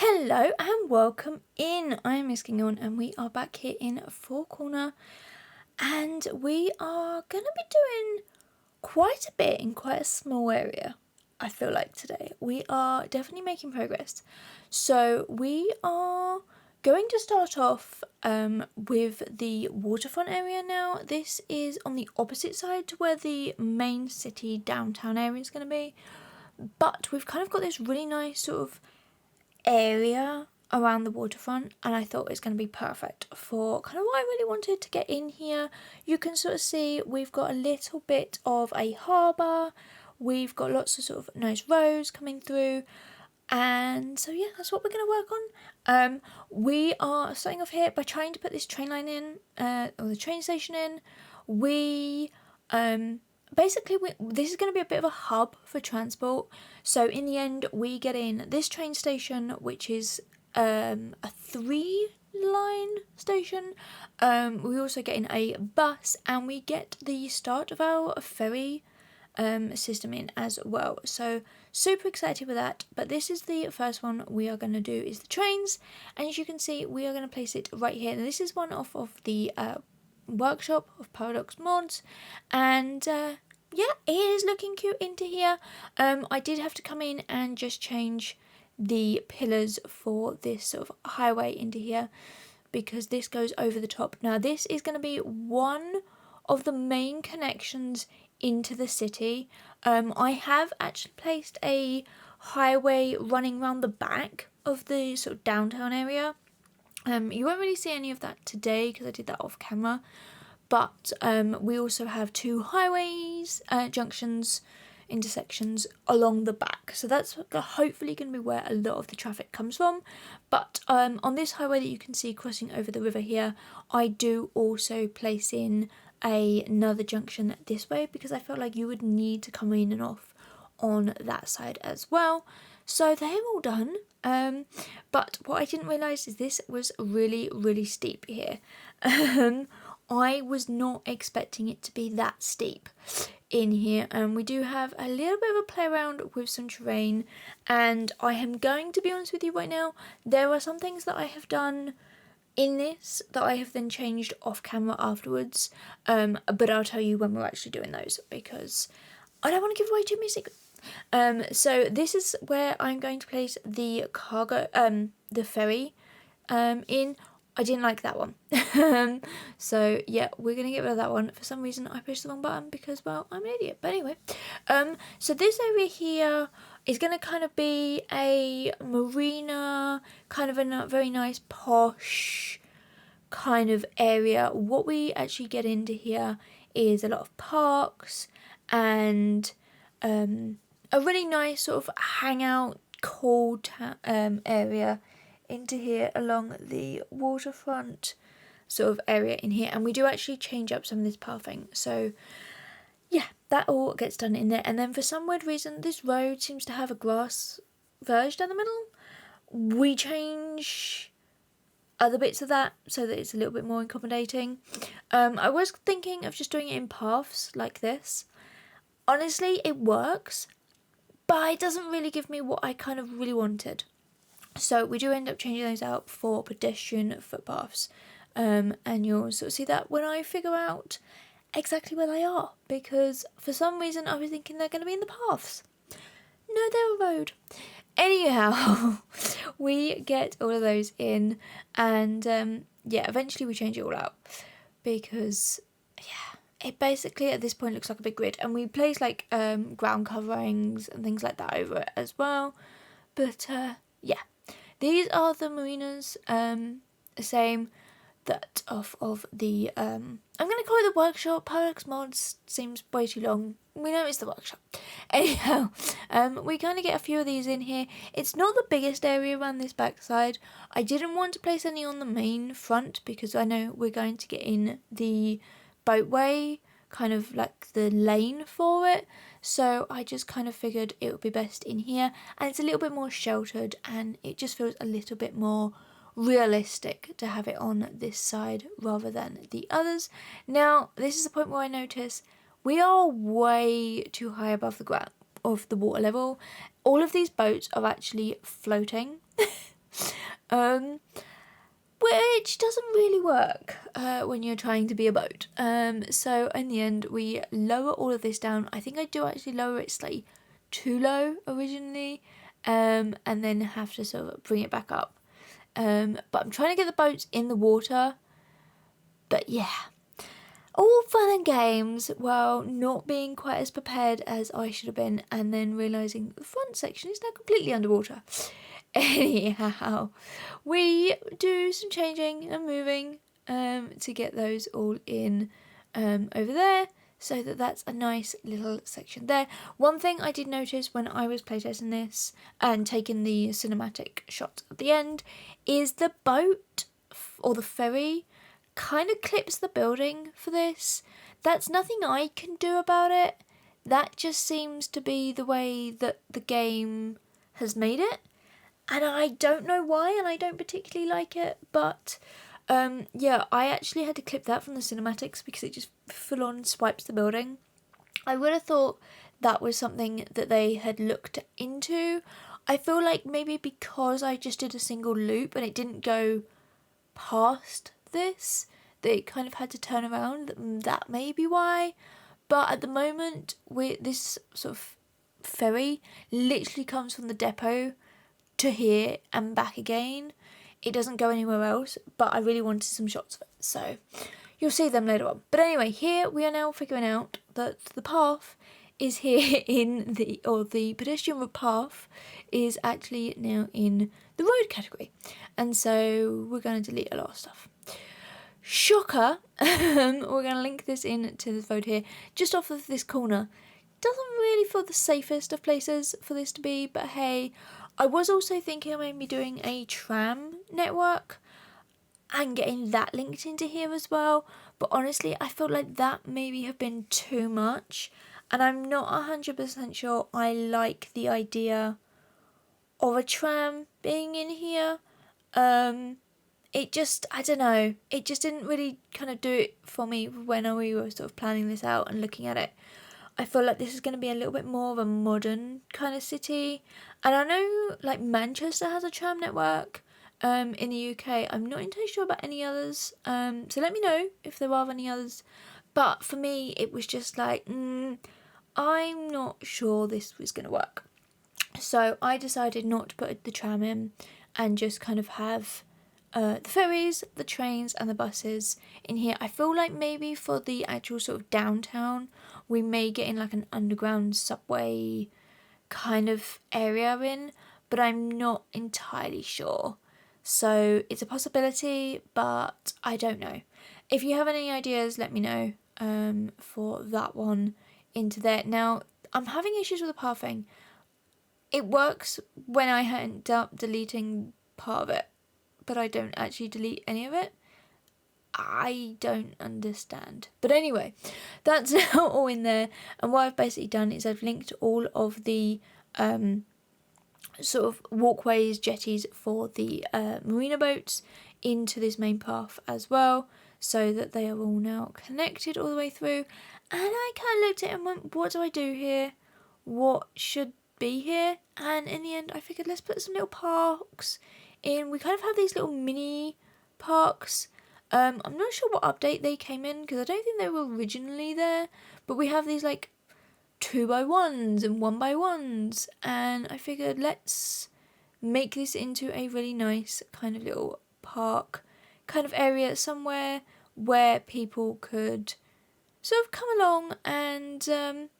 Hello and welcome in. I am Miss Kinghorn and we are back here in Falconer and we are going to be doing quite a bit in quite a small area. I feel like today we are definitely making progress. So we are going to start off with the waterfront area now. This is on the opposite side to where the main city downtown area is going to be, but we've kind of got this really nice sort of area around the waterfront, and I thought it's going to be perfect for kind of what I really wanted to get in here. You can sort of see we've got a little bit of a harbour, we've got lots of sort of nice roads coming through, and so yeah, that's what we're going to work on. We are starting off here by trying to put this train line in, or the train station in. Basically, this is going to be a bit of a hub for transport. So in the end, we get in this train station, which is a 3-line station. We also get in a bus, and we get the start of our ferry system in as well. So super excited with that. But this is the first one we are going to do, is the trains. And as you can see, we are going to place it right here. And this is one off of the workshop of Paradox Mods, and yeah, it is looking cute into here. I did have to come in and just change the pillars for this sort of highway into here, because this goes over the top. Now this is going to be one of the main connections into the city. I have actually placed a highway running around the back of the sort of downtown area. You won't really see any of that today because I did that off camera, but we also have 2 highways, junctions, intersections along the back, so that's hopefully going to be where a lot of the traffic comes from. But on this highway that you can see crossing over the river here, I do also place in another junction this way, because I felt like you would need to come in and off on that side as well. So they're all done. But what I didn't realise is this was really steep here. I was not expecting it to be that steep in here, and we do have a little bit of a play around with some terrain, and I am going to be honest with you right now, there are some things that I have done in this that I have then changed off camera afterwards, but I'll tell you when we're actually doing those, because I don't want to give away too many secrets. So this is where I'm going to place the cargo, the ferry, in. I didn't like that one. So yeah, we're going to get rid of that one. For some reason I pushed the wrong button because, well, I'm an idiot. But anyway, so this area here is going to kind of be a marina, kind of a very nice posh kind of area. What we actually get into here is a lot of parks and a really nice sort of hangout, cool area into here along the waterfront sort of area in here. And we do actually change up some of this pathing, so yeah, that all gets done in there. And then for some weird reason, this road seems to have a grass verge down the middle. We change other bits of that so that it's a little bit more accommodating. I was thinking of just doing it in paths like this. Honestly, it works, but it doesn't really give me what I kind of really wanted. So we do end up changing those out for pedestrian footpaths. And you'll sort of see that when I figure out exactly where they are, because for some reason I was thinking they're going to be in the paths. No, they're a road. Anyhow, we get all of those in, and yeah, eventually we change it all out, because yeah, it basically at this point looks like a big grid, and we place like ground coverings and things like that over it as well. But yeah, these are the marinas, same that of the I'm going to call it the workshop. Paradox Mods seems way too long. We know it's the workshop. Anyhow, we kind of get a few of these in here. It's not the biggest area around this backside. I didn't want to place any on the main front because I know we're going to get in the boatway, kind of like the lane for it. So I just kind of figured it would be best in here, and it's a little bit more sheltered, and it just feels a little bit more realistic to have it on this side rather than the others. Now, this is the point where I notice we are way too high above the ground of the water level. All of these boats are actually floating. Which doesn't really work when you're trying to be a boat. So in the end, we lower all of this down. I think I do actually lower it slightly too low originally, and then have to sort of bring it back up. But I'm trying to get the boats in the water. But yeah, all fun and games while not being quite as prepared as I should have been, and then realising the front section is now completely underwater. Anyhow, we do some changing and moving to get those all in over there, so that's a nice little section there. One thing I did notice when I was playtesting this and taking the cinematic shot at the end is the boat or the ferry kind of clips the building for this. That's nothing I can do about it. That just seems to be the way that the game has made it. And I don't know why, and I don't particularly like it, but yeah, I actually had to clip that from the cinematics because it just full on swipes the building. I would have thought that was something that they had looked into. I feel like maybe because I just did a single loop and it didn't go past this, they kind of had to turn around. That may be why. But at the moment, this sort of ferry literally comes from the depot to here and back again. It doesn't go anywhere else, but I really wanted some shots of it, so you'll see them later on. But anyway, here we are now figuring out that the path is here the pedestrian path is actually now in the road category, and so we're going to delete a lot of stuff. Shocker. We're going to link this in to this road here, just off of this corner. Doesn't really feel the safest of places for this to be, but hey, I was also thinking of maybe doing a tram network and getting that linked into here as well, but honestly I felt like that maybe have been too much, and I'm not 100% sure I like the idea of a tram being in here. It just, I don't know, it just didn't really kind of do it for me when we were sort of planning this out and looking at it. I feel like this is going to be a little bit more of a modern kind of city. And I know like Manchester has a tram network in the UK. I'm not entirely sure about any others. So let me know if there are any others. But for me, it was just like, I'm not sure this was going to work. So I decided not to put the tram in and just kind of have the ferries, the trains and the buses in here. I feel like maybe for the actual sort of downtown, we may get in like an underground subway kind of area in, but I'm not entirely sure. So it's a possibility, but I don't know. If you have any ideas, let me know for that one into there. Now, I'm having issues with the pathing. It works when I end up deleting part of it, but I don't actually delete any of it. I don't understand. But anyway, that's now all in there. And what I've basically done is I've linked all of the sort of walkways, jetties for the marina boats into this main path as well, so that they are all now connected all the way through. And I kind of looked at it and went, what do I do here? What should be here? And in the end, I figured let's put some little parks in. We kind of have these little mini parks. I'm not sure what update they came in because I don't think they were originally there, but we have these like 2x1s and 1x1s, and I figured let's make this into a really nice kind of little park kind of area somewhere where people could sort of come along and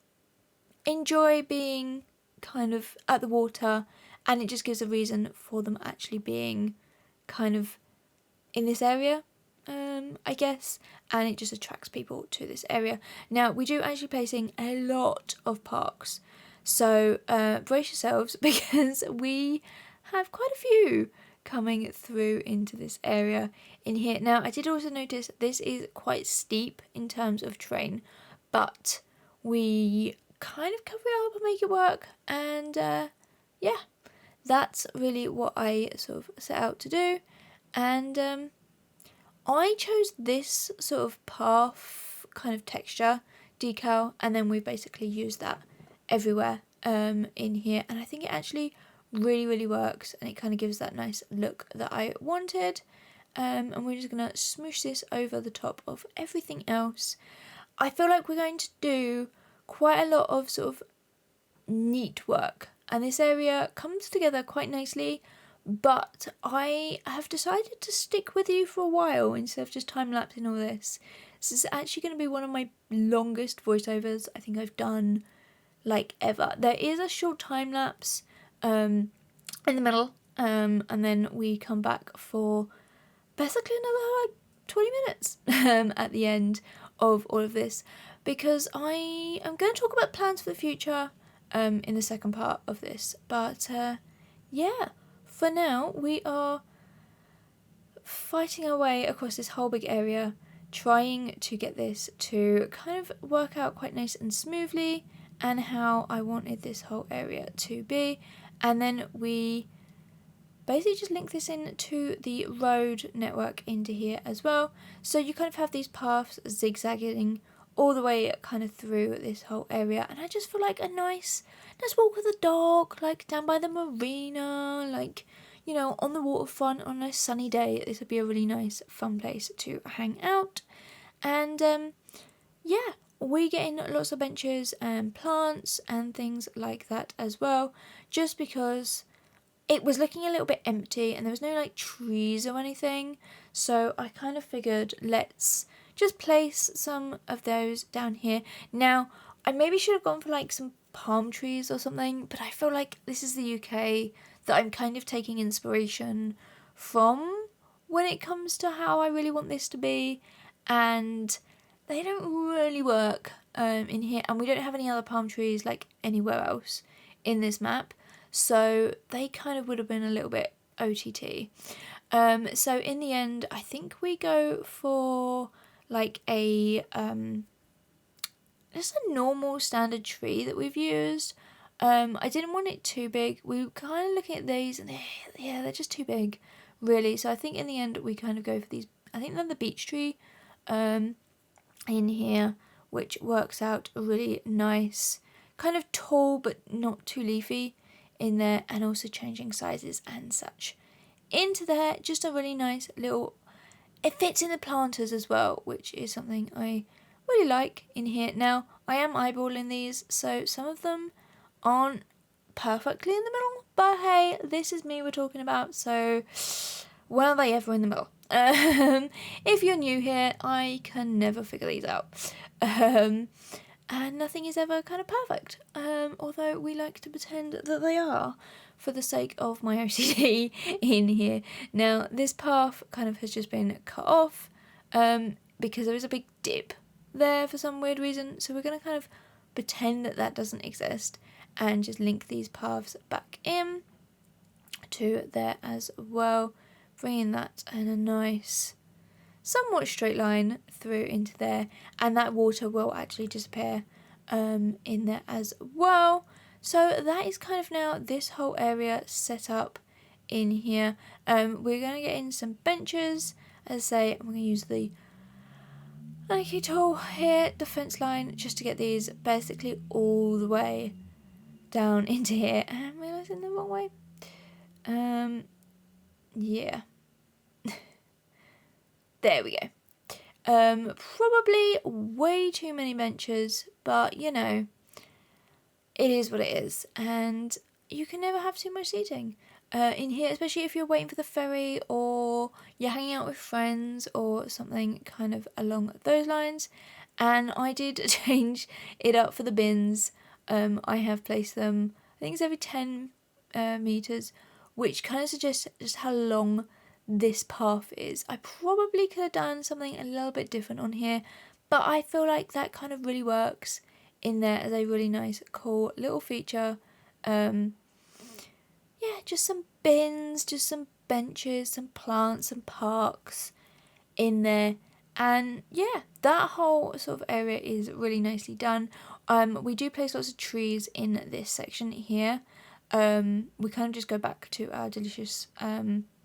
enjoy being kind of at the water, and it just gives a reason for them actually being kind of in this area, I guess, and it just attracts people to this area. Now, we do actually placing a lot of parks, so brace yourselves because we have quite a few coming through into this area in here. Now, I did also notice this is quite steep in terms of terrain, but we kind of cover it up and make it work, and yeah, that's really what I sort of set out to do. And I chose this sort of path kind of texture decal, and then we basically used that everywhere in here, and I think it actually really, really works, and it kind of gives that nice look that I wanted. And we're just going to smoosh this over the top of everything else. I feel like we're going to do quite a lot of sort of neat work, and this area comes together quite nicely, but I have decided to stick with you for a while instead of just time-lapsing all this. This is actually going to be one of my longest voiceovers I think I've done like ever. There is a short time-lapse in the middle, and then we come back for basically another like 20 minutes at the end of all of this, because I am going to talk about plans for the future in the second part of this. But yeah, for now we are fighting our way across this whole big area, trying to get this to kind of work out quite nice and smoothly and how I wanted this whole area to be. And then we basically just link this in to the road network into here as well. So you kind of have these paths zigzagging all the way kind of through this whole area. And I just feel like a nice walk with the dog, like down by the marina, like, you know, on the waterfront on a sunny day. This would be a really nice, fun place to hang out. And yeah, we get in lots of benches and plants and things like that as well, just because it was looking a little bit empty and there was no like trees or anything. So I kind of figured let's just place some of those down here. Now, I maybe should have gone for like some palm trees or something, but I feel like this is the UK that I'm kind of taking inspiration from when it comes to how I really want this to be, and they don't really work in here, and we don't have any other palm trees like anywhere else in this map, so they kind of would have been a little bit OTT. So in the end, I think we go for like a just a normal standard tree that we've used. I didn't want it too big. We were kind of looking at these and they're just too big, really. So I think in the end we kind of go for these. I think they're the beech tree in here, which works out really nice, kind of tall but not too leafy in there, and also changing sizes and such into there. Just a really nice little, it fits in the planters as well, which is something I really like in here. Now, I am eyeballing these, so some of them aren't perfectly in the middle, but hey, this is me we're talking about, so when are they ever in the middle? If you're new here, I can never figure these out. And nothing is ever kind of perfect, although we like to pretend that they are for the sake of my OCD in here. Now, this path kind of has just been cut off because there is a big dip there for some weird reason, so we're going to kind of pretend that that doesn't exist and just link these paths back in to there as well, bringing that in a nice somewhat straight line through into there, and that water will actually disappear in there as well. So that is kind of now this whole area set up in here. We're going to get in some benches, as I say. I'm going to use the Nike tool here, the fence line, just to get these basically all the way down into here. And I'm realising the wrong way. Yeah. There we go. Probably way too many benches, but you know, it is what it is, and you can never have too much seating in here, especially if you're waiting for the ferry or you're hanging out with friends or something kind of along those lines. And I did change it up for the bins. I have placed them, I think it's every 10 meters, which kind of suggests just how long this path is. I probably could have done something a little bit different on here, but I feel like that kind of really works in there as a really nice, cool little feature. Yeah, just some bins, just some benches, some plants, some parks in there. And yeah, that whole sort of area is really nicely done. We do place lots of trees in this section here. We kind of just go back to our delicious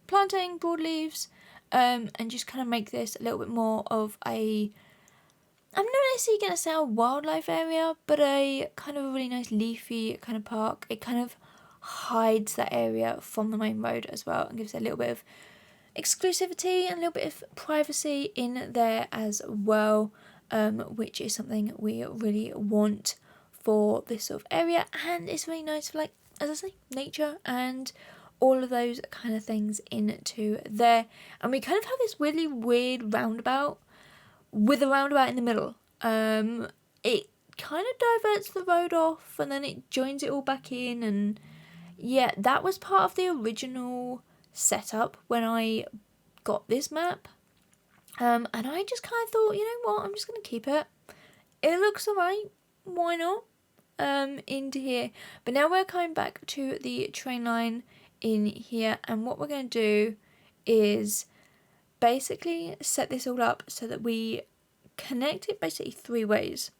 planting broadleaves, and just kind of make this a little bit more of a, I'm not necessarily going to say a wildlife area, but a kind of a really nice leafy kind of park, a kind of hides that area from the main road as well, and gives it a little bit of exclusivity and a little bit of privacy in there as well, which is something we really want for this sort of area. And it's really nice for, like, as I say, nature and all of those kind of things into there. And we kind of have this really weird roundabout with a roundabout in the middle. It kind of diverts the road off and then it joins it all back in, and yeah, that was part of the original setup when I got this map, and I just kind of thought, you know what, I'm just going to keep it. It looks alright, why not, into here. But now we're coming back to the train line in here, and what we're going to do is basically set this all up so that we connect it basically 3 ways.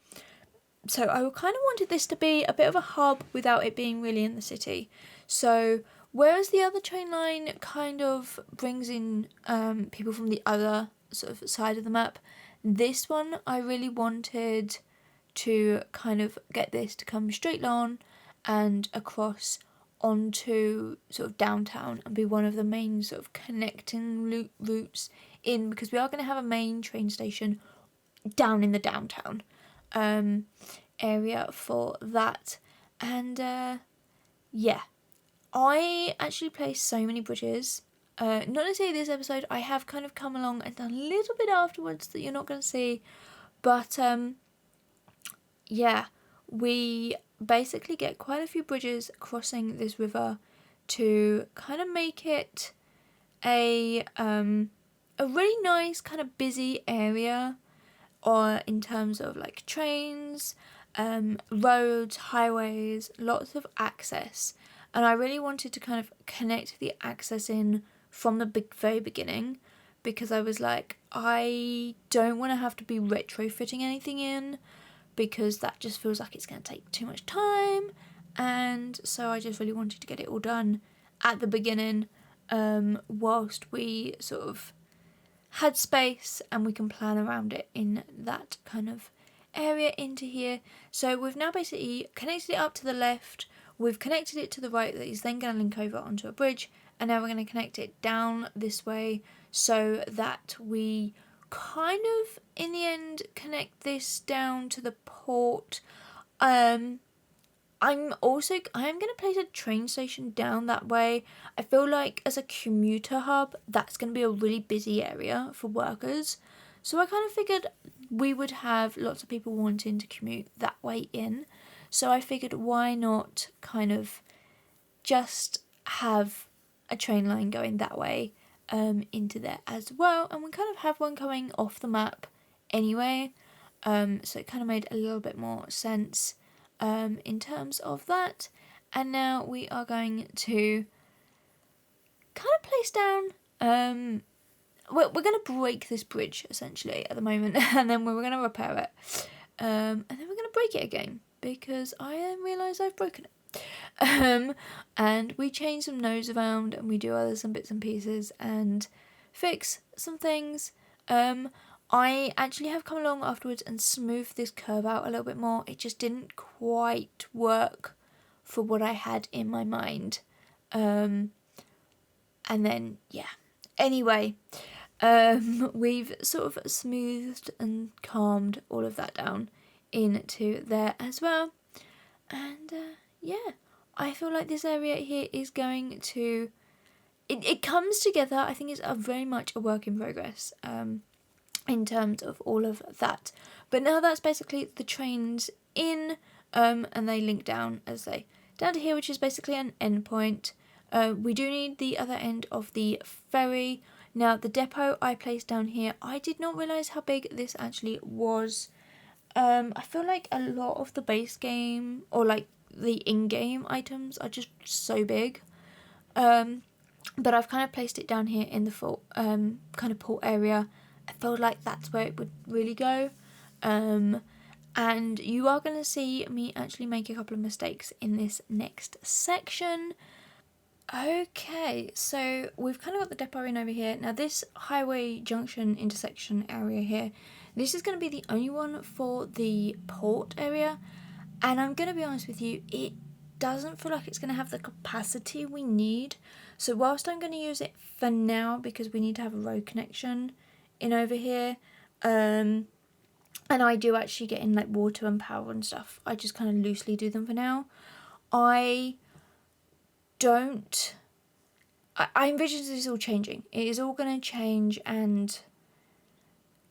So I kind of wanted this to be a bit of a hub without it being really in the city. So whereas the other train line kind of brings in people from the other sort of side of the map, this one I really wanted to kind of get this to come straight on and across onto sort of downtown and be one of the main sort of connecting routes in, because we are going to have a main train station down in the downtown area for that. And yeah, I actually placed so many bridges, not necessarily this episode. I have kind of come along and done a little bit afterwards that you're not going to see, but yeah, we basically get quite a few bridges crossing this river to kind of make it a really nice kind of busy area, or in terms of like trains, roads, highways, lots of access. And I really wanted to kind of connect the access in from the very beginning, because I was like, I don't want to have to be retrofitting anything in, because that just feels like it's going to take too much time. And so I just really wanted to get it all done at the beginning, whilst we sort of had space and we can plan around it in that kind of area into here. So we've now basically connected it up to the left, we've connected it to the right, that is then going to link over onto a bridge, and now we're going to connect it down this way so that we kind of in the end connect this down to the port. I am going to place a train station down that way. I feel like as a commuter hub, that's going to be a really busy area for workers. So I kind of figured we would have lots of people wanting to commute that way in. So I figured, why not kind of just have a train line going that way into there as well. And we kind of have one coming off the map anyway. So it kind of made a little bit more sense in terms of that. And now we are going to kind of place down, we're going to break this bridge essentially at the moment, and then we're going to repair it, and then we're going to break it again because I realise I've broken it. And we change some nodes around and we do some bits and pieces and fix some things. I actually have come along afterwards and smoothed this curve out a little bit more. It just didn't quite work for what I had in my mind. And then, yeah. Anyway, we've sort of smoothed and calmed all of that down into there as well. And, yeah, I feel like this area here is going to... It comes together. I think it's very much a work in progress. In terms of all of that, but now that's basically the trains in, and they link down down to here, which is basically an endpoint. We do need the other end of the ferry. Now the depot I placed down here, I did not realise how big this actually was. I feel like a lot of the base game or like the in-game items are just so big, but I've kind of placed it down here in the full kind of port area. I felt like that's where it would really go. And you are going to see me actually make a couple of mistakes in this next section. Okay, so we've kind of got the depot in over here. Now this highway junction intersection area here, this is going to be the only one for the port area. And I'm going to be honest with you, it doesn't feel like it's going to have the capacity we need. So whilst I'm going to use it for now because we need to have a road connection in over here, and I do actually get in like water and power and stuff, I just kind of loosely do them for now. I envision this all changing. It is all going to change and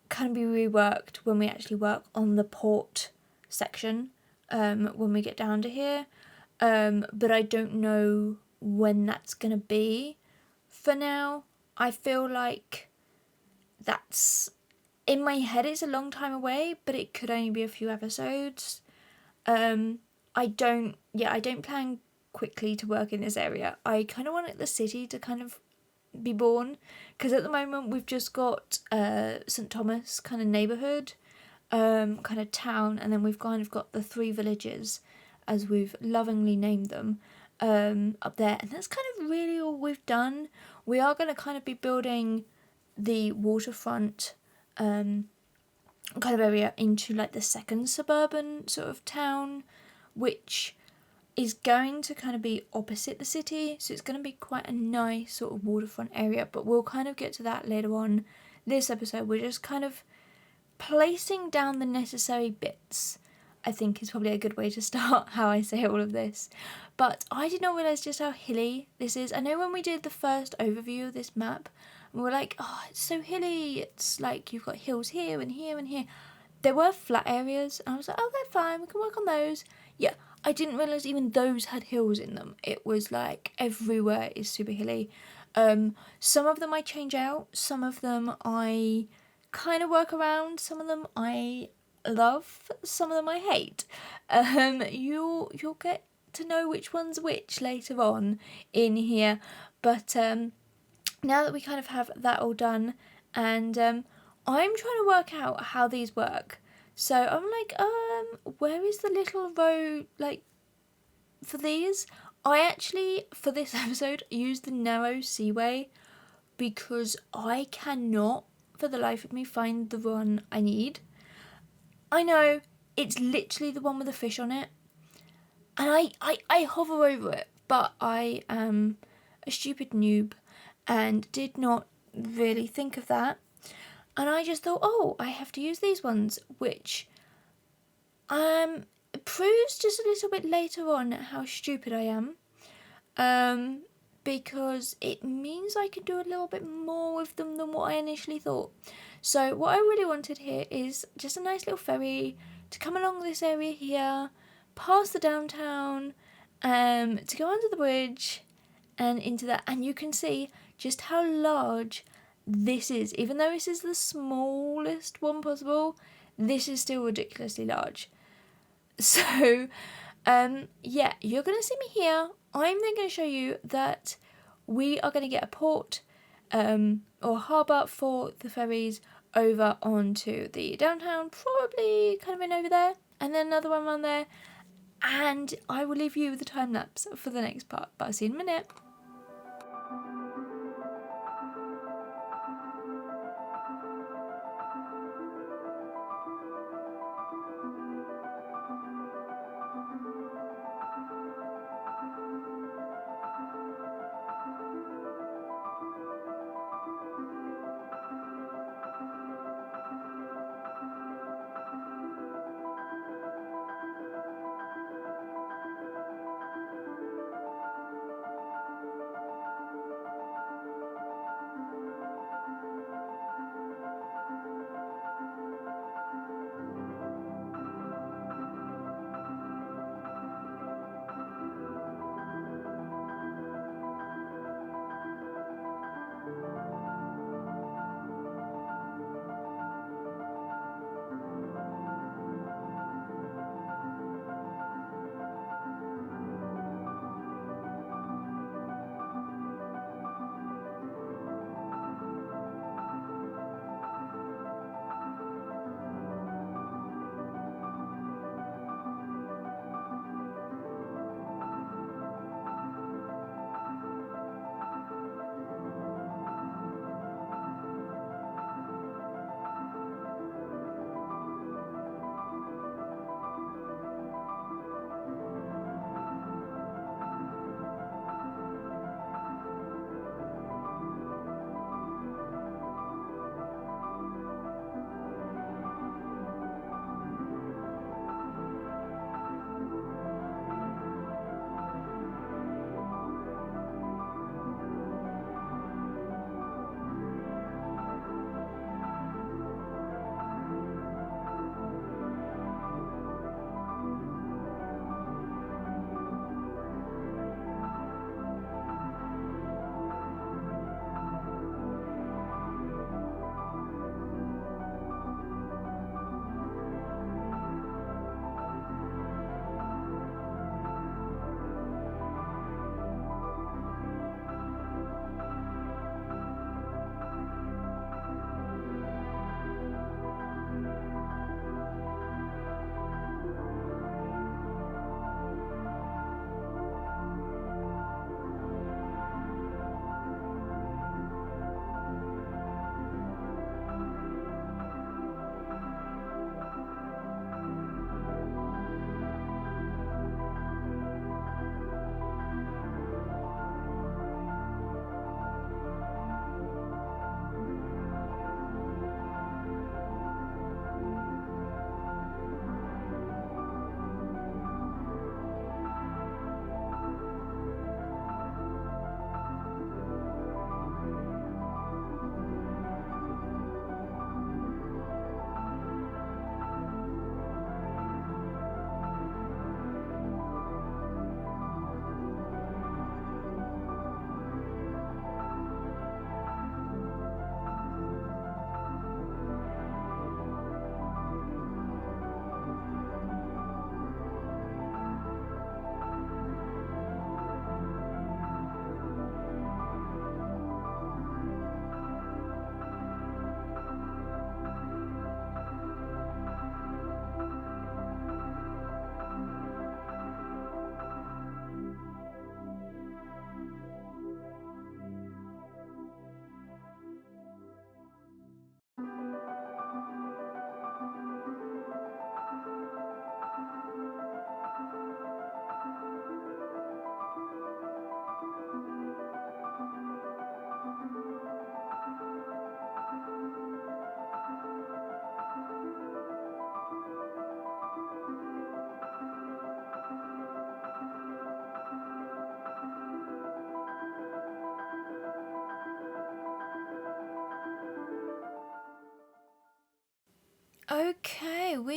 kind of be reworked when we actually work on the port section, when we get down to here. But I don't know when that's going to be. For now, I feel like that's, in my head it's a long time away, but it could only be a few episodes. I don't plan quickly to work in this area. I kind of want the city to kind of be born, because at the moment we've just got St Thomas kind of neighbourhood, kind of town, and then we've kind of got the 3 villages, as we've lovingly named them, up there, and that's kind of really all we've done. We are going to kind of be building the waterfront kind of area into like the second suburban sort of town, which is going to kind of be opposite the city, so it's going to be quite a nice sort of waterfront area, but we'll kind of get to that later on. This episode we're just kind of placing down the necessary bits, I think is probably a good way to start how I say all of this. But I did not realise just how hilly this is. I know when we did the first overview of this map, we were like, oh, it's so hilly, it's like you've got hills here and here and here. There were flat areas, and I was like, oh, they're fine, we can work on those. Yeah, I didn't realise even those had hills in them. It was like everywhere is super hilly. Some of them I change out, some of them I kind of work around, some of them I love, some of them I hate. You'll get to know which one's which later on in here. But now that we kind of have that all done, and I'm trying to work out how these work. So I'm like, where is the little road, like, for these? I actually, for this episode, used the narrow seaway because I cannot, for the life of me, find the one I need. I know, it's literally the one with the fish on it, and I hover over it, but I am a stupid noob and did not really think of that. And I just thought, oh, I have to use these ones, which proves just a little bit later on how stupid I am, because it means I can do a little bit more with them than what I initially thought. So what I really wanted here is just a nice little ferry to come along this area here, past the downtown, to go under the bridge and into that. And you can see just how large this is. Even though this is the smallest one possible, this is still ridiculously large. So, yeah, you're going to see me here. I'm then going to show you that we are going to get a port or harbour for the ferries over onto the downtown, probably kind of in over there, and then another one around there. And I will leave you with the time lapse for the next part, but I'll see you in a minute.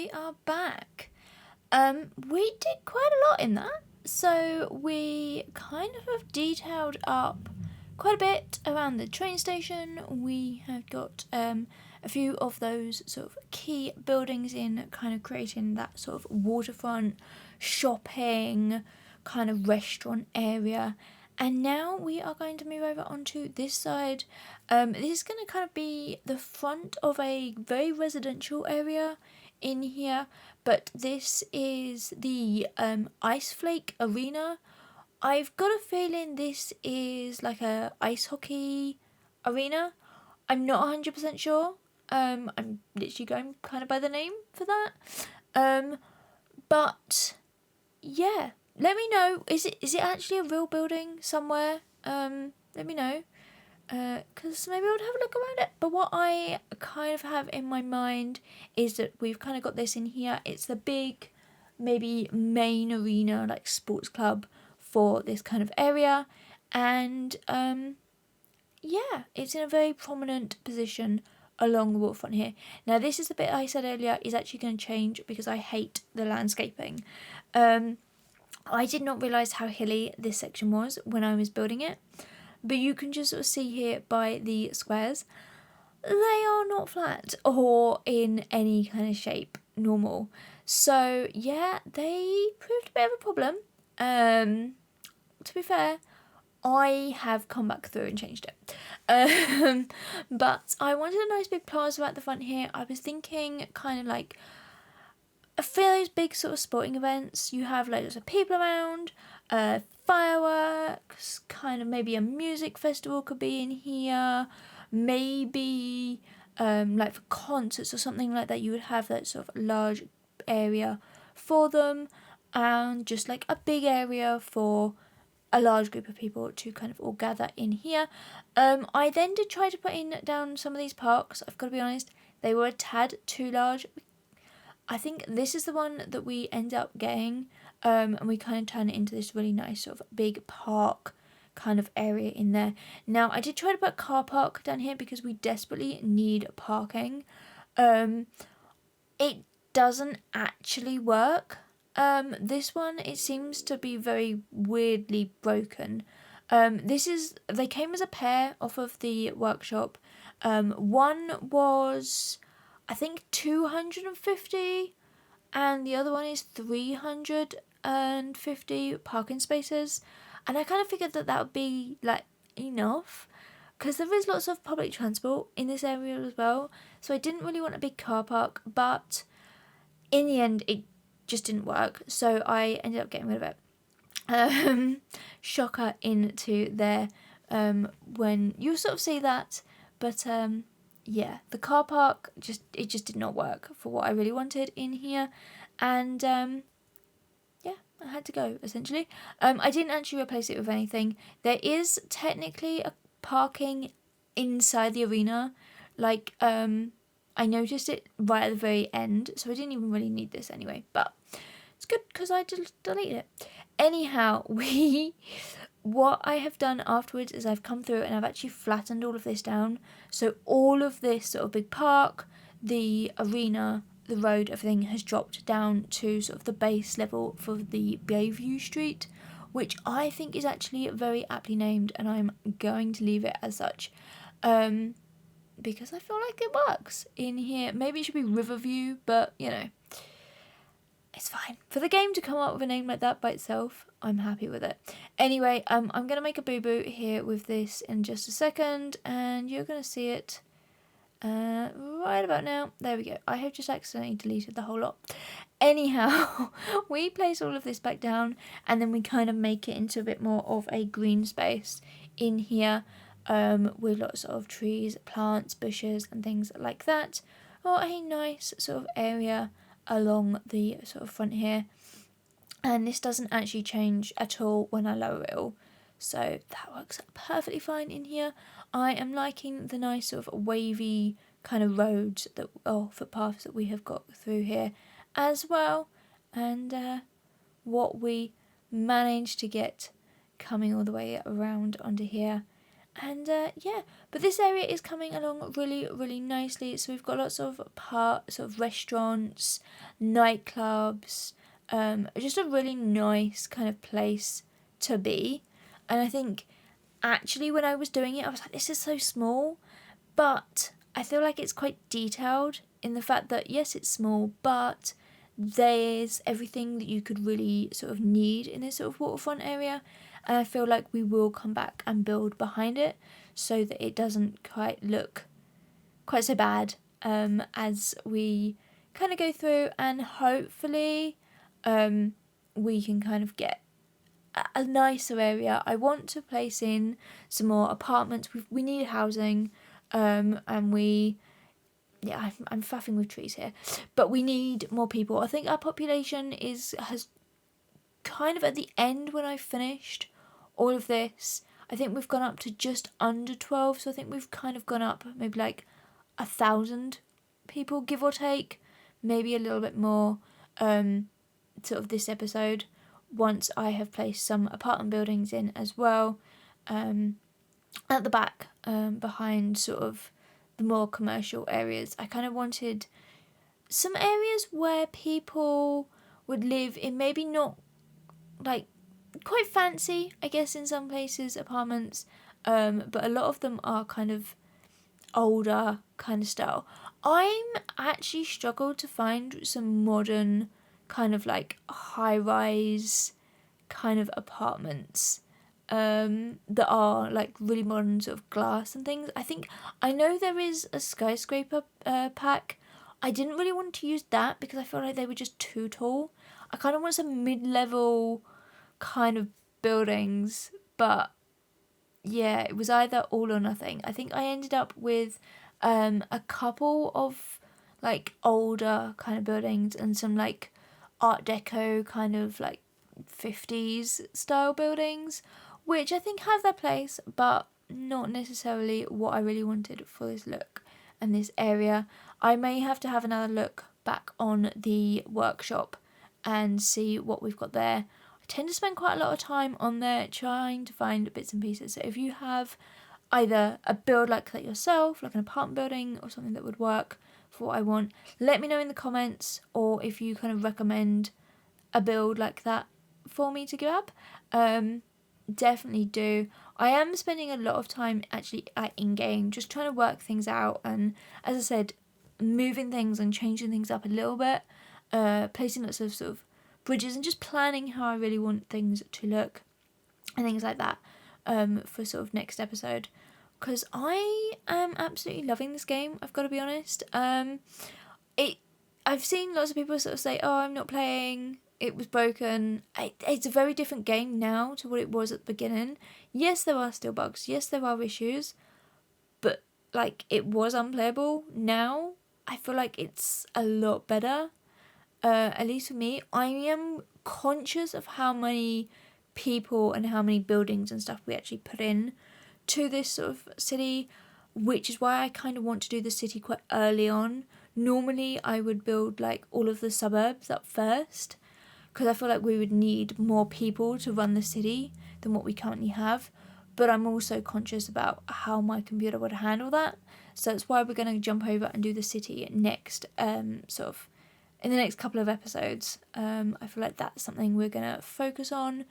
we are back. We did quite a lot in that. So we kind of have detailed up quite a bit around the train station. We have got a few of those sort of key buildings in, kind of creating that sort of waterfront shopping kind of restaurant area. And now we are going to move over onto this side. This is going to kind of be the front of a very residential area in here, but this is the Ice Flake Arena. I've got a feeling this is like a ice hockey arena. I'm not 100% sure. I'm literally going kind of by the name for that. But yeah. Let me know, is it actually a real building somewhere? Let me know, because maybe I'll have a look around it. But what I kind of have in my mind is that we've kind of got this in here. It's the big, maybe main arena, like sports club for this kind of area. And, yeah, it's in a very prominent position along the waterfront here. Now, this is the bit I said earlier is actually going to change because I hate the landscaping. I did not realise how hilly this section was when I was building it, but you can just sort of see here by the squares, they are not flat or in any kind of shape normal. So yeah, they proved a bit of a problem. To be fair, I have come back through and changed it. But I wanted a nice big plaza at the front here. I was thinking kind of like for those big sort of sporting events, you have loads of people around, fireworks, kind of maybe a music festival could be in here, maybe like for concerts or something like that, you would have that sort of large area for them, and just like a big area for a large group of people to kind of all gather in here. I then did try to put in down some of these parks. I've got to be honest, they were a tad too large. I think this is the one that we end up getting, and we kind of turn it into this really nice sort of big park kind of area in there. Now, I did try to put a car park down here because we desperately need parking. It doesn't actually work. This one, it seems to be very weirdly broken. They came as a pair off of the workshop. One was, I think, 250, and the other one is 350 parking spaces. And I kind of figured that would be like enough, because there is lots of public transport in this area as well. So I didn't really want a big car park, but in the end it just didn't work. So I ended up getting rid of it. Shocker into there when you sort of see that, but yeah, the car park just did not work for what I really wanted in here, and yeah, I had to go essentially. I didn't actually replace it with anything. There is technically a parking inside the arena, like I noticed it right at the very end, so I didn't even really need this anyway, but it's good because I just deleted it. Anyhow, what I have done afterwards is I've come through and I've actually flattened all of this down. So all of this sort of big park, the arena, the road, everything has dropped down to sort of the base level for the Bayview Street, which I think is actually very aptly named, and I'm going to leave it as such. Because I feel like it works in here. Maybe it should be Riverview, but you know, it's fine. For the game to come up with a name like that by itself, I'm happy with it. Anyway, I'm going to make a boo-boo here with this in just a second, and you're going to see it right about now. There we go. I have just accidentally deleted the whole lot. Anyhow, we place all of this back down, and then we kind of make it into a bit more of a green space in here, with lots of trees, plants, bushes, and things like that, or a nice sort of area along the sort of front here. And this doesn't actually change at all when I lower it all, so that works perfectly fine in here. I am liking the nice sort of wavy kind of roads that, or footpaths that we have got through here as well, and what we managed to get coming all the way around onto here. And yeah, but this area is coming along really, really nicely. So we've got lots of sort of restaurants, nightclubs, just a really nice kind of place to be. And I think actually when I was doing it, I was like, this is so small, but I feel like it's quite detailed in the fact that yes, it's small, but there's everything that you could really sort of need in this sort of waterfront area. And I feel like we will come back and build behind it so that it doesn't quite look quite so bad as we kind of go through, and hopefully we can kind of get a nicer area. I want to place in some more apartments. We need housing, and I'm faffing with trees here, but we need more people. I think our population has kind of at the end when I finished all of this, I think we've gone up to just under 12, so I think we've kind of gone up maybe like 1,000 people, give or take, maybe a little bit more, sort of this episode, once I have placed some apartment buildings in as well, at the back, behind sort of the more commercial areas. I kind of wanted some areas where people would live in, maybe not like quite fancy, I guess, in some places, apartments, but a lot of them are kind of older kind of style. I'm actually struggled to find some modern kind of like high-rise kind of apartments that are like really modern, sort of glass and things. I know there is a skyscraper pack. I didn't really want to use that because I felt like they were just too tall. I kind of want some mid-level kind of buildings, but yeah, it was either all or nothing. I think I ended up with a couple of like older kind of buildings and some like Art Deco kind of like 50s style buildings, which I think have their place, but not necessarily what I really wanted for this look and this area. I may have to have another look back on the workshop and see what we've got there. I tend to spend quite a lot of time on there trying to find bits and pieces. So if you have either a build like that yourself, like an apartment building or something that would work for what I want, let me know in the comments, or if you kind of recommend a build like that for me to grab, definitely do. I am spending a lot of time actually in-game just trying to work things out, and as I said, moving things and changing things up a little bit, placing lots of sort of bridges and just planning how I really want things to look and things like that, for sort of next episode, because I am absolutely loving this game, I've got to be honest. I've seen lots of people sort of say, oh, I'm not playing, it was broken. It's a very different game now to what it was at the beginning. Yes, there are still bugs, yes, there are issues, but like, it was unplayable. Now I feel like it's a lot better. At least for me, I am conscious of how many people and how many buildings and stuff we actually put in to this sort of city, which is why I kind of want to do the city quite early on. Normally I would build like all of the suburbs up first, because I feel like we would need more people to run the city than what we currently have, but I'm also conscious about how my computer would handle that, so that's why we're going to jump over and do the city next, sort of in the next couple of episodes. I feel like that's something we're going to focus on.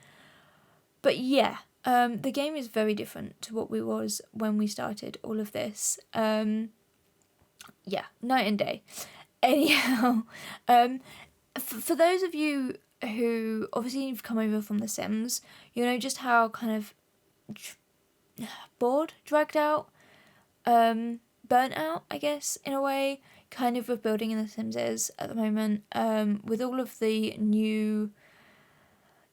But yeah, the game is very different to what we was when we started all of this. Yeah, night and day. Anyhow, for those of you who obviously you've come over from The Sims, you know just how kind of bored, dragged out, burnt out, I guess, in a way, kind of building in The Sims is at the moment, with all of the new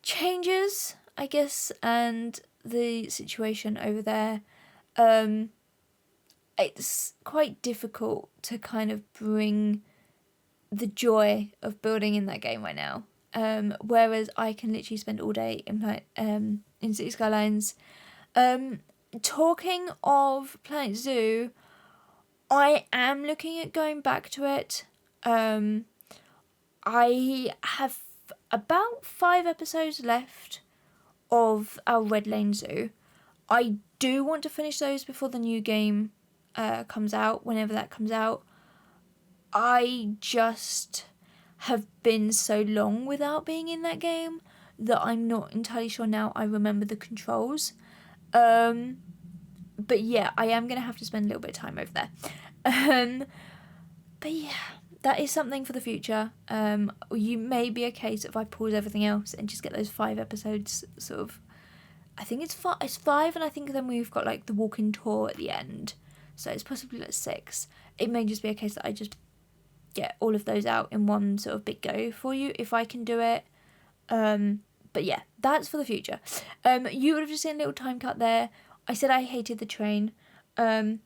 changes, I guess, and the situation over there. It's quite difficult to kind of bring the joy of building in that game right now. Whereas I can literally spend all day in City Skylines. Talking of Planet Zoo, I am looking at going back to it. I have about 5 episodes left of our Red Lane Zoo. I do want to finish those before the new game comes out, whenever that comes out. I just have been so long without being in that game that I'm not entirely sure now I remember the controls. But yeah, I am going to have to spend a little bit of time over there. But yeah, that is something for the future. You may be a case if I pause everything else and just get those 5 episodes sort of. I think it's 5, and I think then we've got like the walking tour at the end. So it's possibly like 6. It may just be a case that I just get all of those out in one sort of big go for you if I can do it. But yeah, that's for the future. You would have just seen a little time cut there. I said I hated the train. I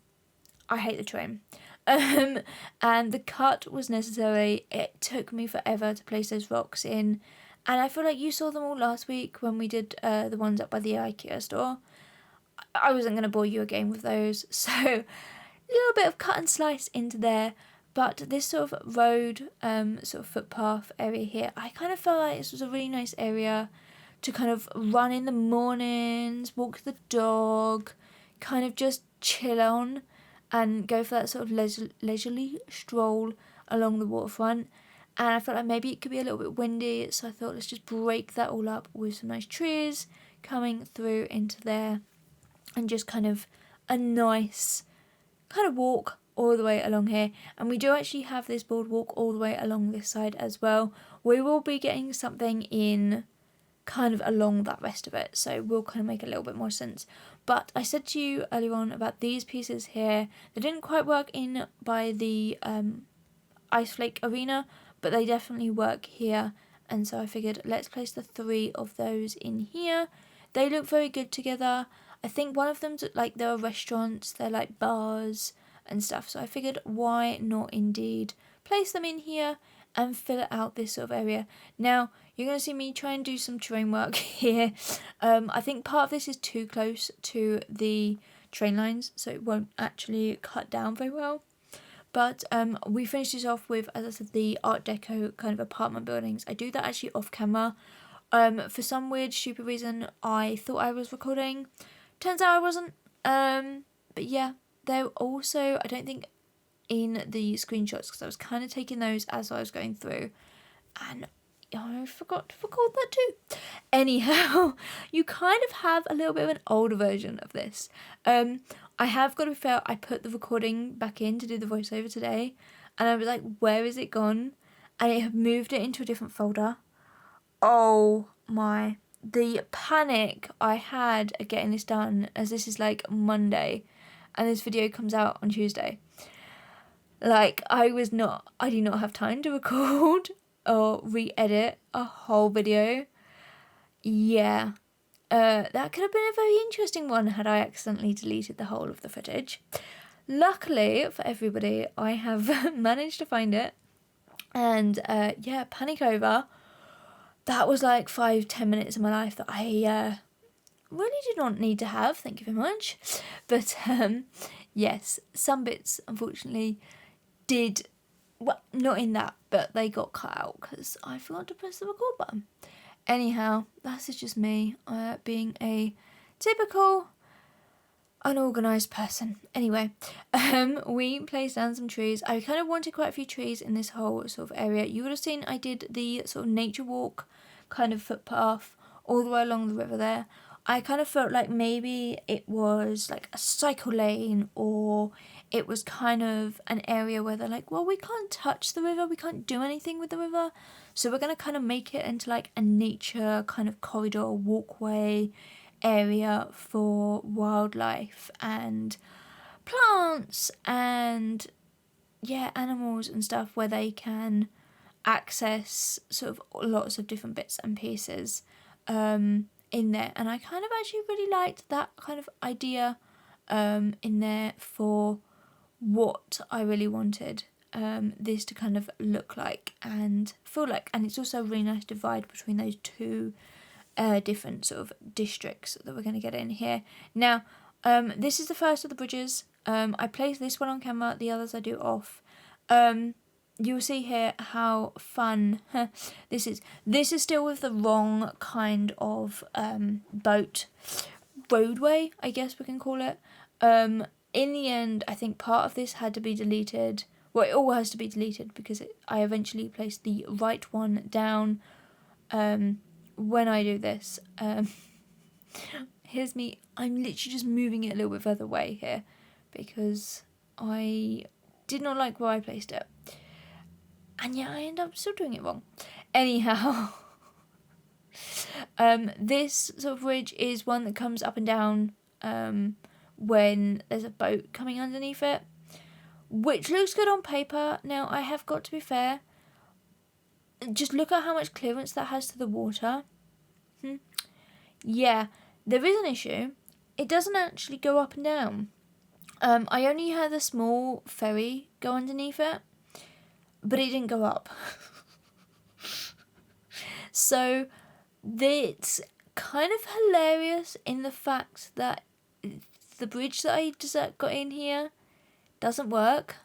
hate the train. And the cut was necessary. It took me forever to place those rocks in. And I feel like you saw them all last week when we did the ones up by the IKEA store. I wasn't going to bore you again with those. So a little bit of cut and slice into there. But this sort of road, sort of footpath area here, I kind of felt like this was a really nice area to kind of run in the mornings, walk the dog, kind of just chill on and go for that sort of leisurely stroll along the waterfront. And I felt like maybe it could be a little bit windy, so I thought let's just break that all up with some nice trees coming through into there and just kind of a nice kind of walk all the way along here. And we do actually have this boardwalk all the way along this side as well. We will be getting something in kind of along that rest of it, so we'll kind of make a little bit more sense. But I said to you earlier on about these pieces here. They didn't quite work in by the ice flake arena, but they definitely work here, and so I figured let's place the 3 of those in here. They look very good together. I think one of them's like there are restaurants, they're like bars and stuff, so I figured why not indeed place them in here and fill it out this sort of area. Now you're going to see me try and do some terrain work here. I think part of this is too close to the train lines, so it won't actually cut down very well. But we finished this off with, as I said, the Art Deco kind of apartment buildings. I do that actually off camera. For some weird, stupid reason, I thought I was recording. Turns out I wasn't. But yeah, they're also, I don't think, in the screenshots, because I was kind of taking those as I was going through. And I forgot to record that too. Anyhow, you kind of have a little bit of an older version of this. I have got to be fair, I put the recording back in to do the voiceover today, and I was like, where is it gone? And it had moved it into a different folder. Oh my, the panic I had at getting this done, as this is like Monday, and this video comes out on Tuesday. Like, I did not have time to record or re-edit a whole video. Yeah. That could have been a very interesting one had I accidentally deleted the whole of the footage. Luckily for everybody, I have managed to find it. And yeah, panic over. That was like 5-10 minutes of my life that I really did not need to have. Thank you very much. But yes, some bits unfortunately did, well, not in that, but they got cut out because I forgot to press the record button. Anyhow, that's just me being a typical unorganised person. Anyway, we placed down some trees. I kind of wanted quite a few trees in this whole sort of area. You would have seen I did the sort of nature walk kind of footpath all the way along the river there. I kind of felt like maybe it was like a cycle lane, or it was kind of an area where they're like, well, we can't touch the river, we can't do anything with the river, so we're going to kind of make it into like a nature kind of corridor, walkway area for wildlife and plants and, yeah, animals and stuff, where they can access sort of lots of different bits and pieces in there. And I kind of actually really liked that kind of idea in there for what I really wanted this to kind of look like and feel like. And it's also a really nice divide between those two different sort of districts that we're going to get in here. Now, this is the first of the bridges. I placed this one on camera, the others I do off. You'll see here how fun this is. This is still with the wrong kind of boat, roadway, I guess we can call it. In the end, I think part of this had to be deleted. Well, it all has to be deleted because I eventually placed the right one down when I do this. Here's me. I'm literally just moving it a little bit further away here because I did not like where I placed it. And yeah, I end up still doing it wrong. Anyhow, this sort of bridge is one that comes up and down when there's a boat coming underneath it, which looks good on paper. Now, I have got to be fair, just look at how much clearance that has to the water. Yeah, there is an issue. It doesn't actually go up and down. I only had a small ferry go underneath it, but it didn't go up. So it's kind of hilarious in the fact that the bridge that I just got in here doesn't work.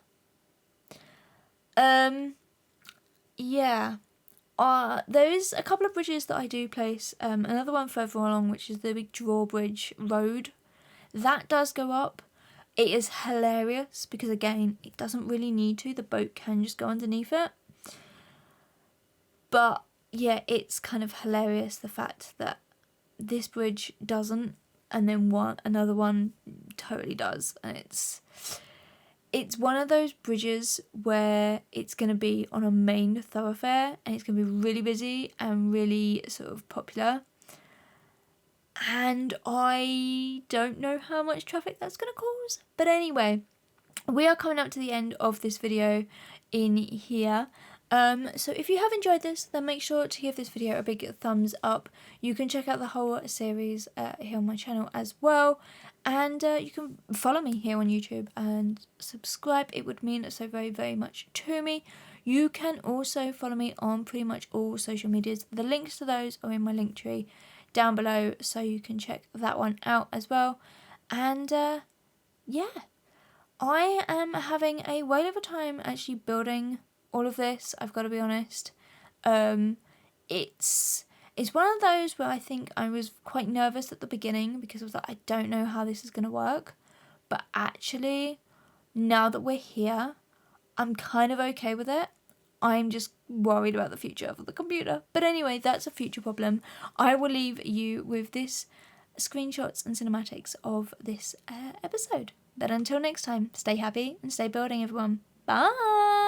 Yeah. There is a couple of bridges that I do place. Another one further along, which is the big drawbridge road. That does go up. It is hilarious because, again, it doesn't really need to. The boat can just go underneath it. But, yeah, it's kind of hilarious the fact that this bridge doesn't, and then another one totally does. And it's one of those bridges where it's going to be on a main thoroughfare and it's going to be really busy and really sort of popular. And I don't know how much traffic that's going to cause. But anyway, we are coming up to the end of this video in here. So if you have enjoyed this, then make sure to give this video a big thumbs up. You can check out the whole series here on my channel as well. And you can follow me here on YouTube and subscribe. It would mean so very, very much to me. You can also follow me on pretty much all social medias. The links to those are in my link tree down below, so you can check that one out as well. And yeah, I am having a whale of a time actually building all of this, I've got to be honest. It's one of those where I think I was quite nervous at the beginning because I was like, I don't know how this is going to work. But actually, now that we're here, I'm kind of okay with it. I'm just worried about the future of the computer. But anyway, that's a future problem. I will leave you with this screenshots and cinematics of this episode. But until next time, stay happy and stay building, everyone. Bye!